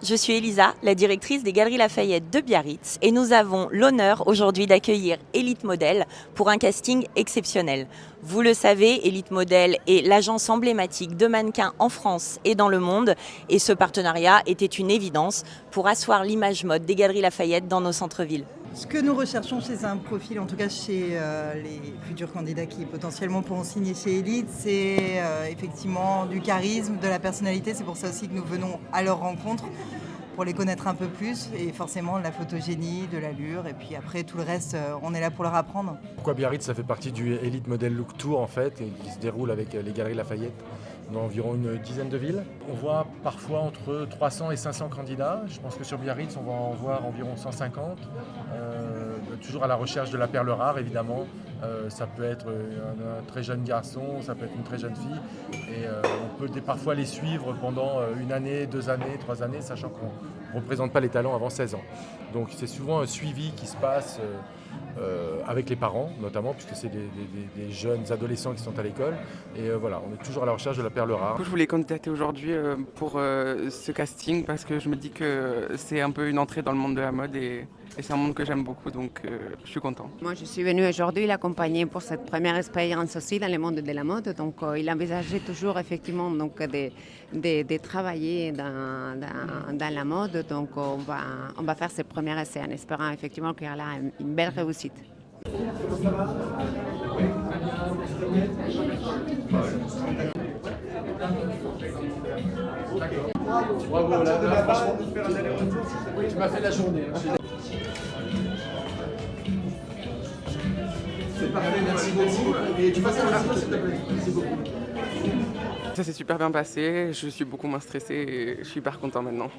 Je suis Elisa, la directrice des Galeries Lafayette de Biarritz et nous avons l'honneur aujourd'hui d'accueillir Elite Model pour un casting exceptionnel. Vous le savez, Elite Model est l'agence emblématique de mannequins en France et dans le monde et ce partenariat était une évidence pour asseoir l'image mode des Galeries Lafayette dans nos centres-villes. Ce que nous recherchons chez un profil, en tout cas chez les futurs candidats qui potentiellement pourront signer chez Elite, c'est effectivement du charisme, de la personnalité. C'est pour ça aussi que nous venons à leur rencontre pour les connaître un peu plus et forcément de la photogénie, de l'allure et puis après tout le reste, on est là pour leur apprendre. Pourquoi Biarritz, ça fait partie du Elite Model Look Tour en fait, et qui se déroule avec les Galeries Lafayette dans environ une dizaine de villes. On voit parfois entre 300 et 500 candidats. Je pense que sur Biarritz, on va en voir environ 150. Toujours à la recherche de la perle rare, évidemment. Ça peut être un très jeune garçon, ça peut être une très jeune fille. Et on peut parfois les suivre pendant une année, 2 années, 3 années, sachant qu'on ne représente pas les talents avant 16 ans. Donc c'est souvent un suivi qui se passe avec les parents, notamment, puisque c'est des jeunes adolescents qui sont à l'école. Et voilà, on est toujours à la recherche de la perle rare. Je voulais candidater aujourd'hui pour ce casting parce que je me dis que c'est un peu une entrée dans le monde de la mode et c'est un monde que j'aime beaucoup, donc je suis content. Moi, je suis venue aujourd'hui l'accompagner pour cette première expérience aussi dans le monde de la mode. Donc, il envisageait toujours effectivement donc, de travailler dans la mode. Donc, on va faire ces premiers essais en espérant effectivement qu'il y aura une belle réussite. Bravo, là, franchement, tu m'as fait la journée. C'est parfait, merci beaucoup. Et tu passes à la s'il te plaît. Merci beaucoup. Ça s'est super bien passé, je suis beaucoup moins stressée et je suis hyper content maintenant.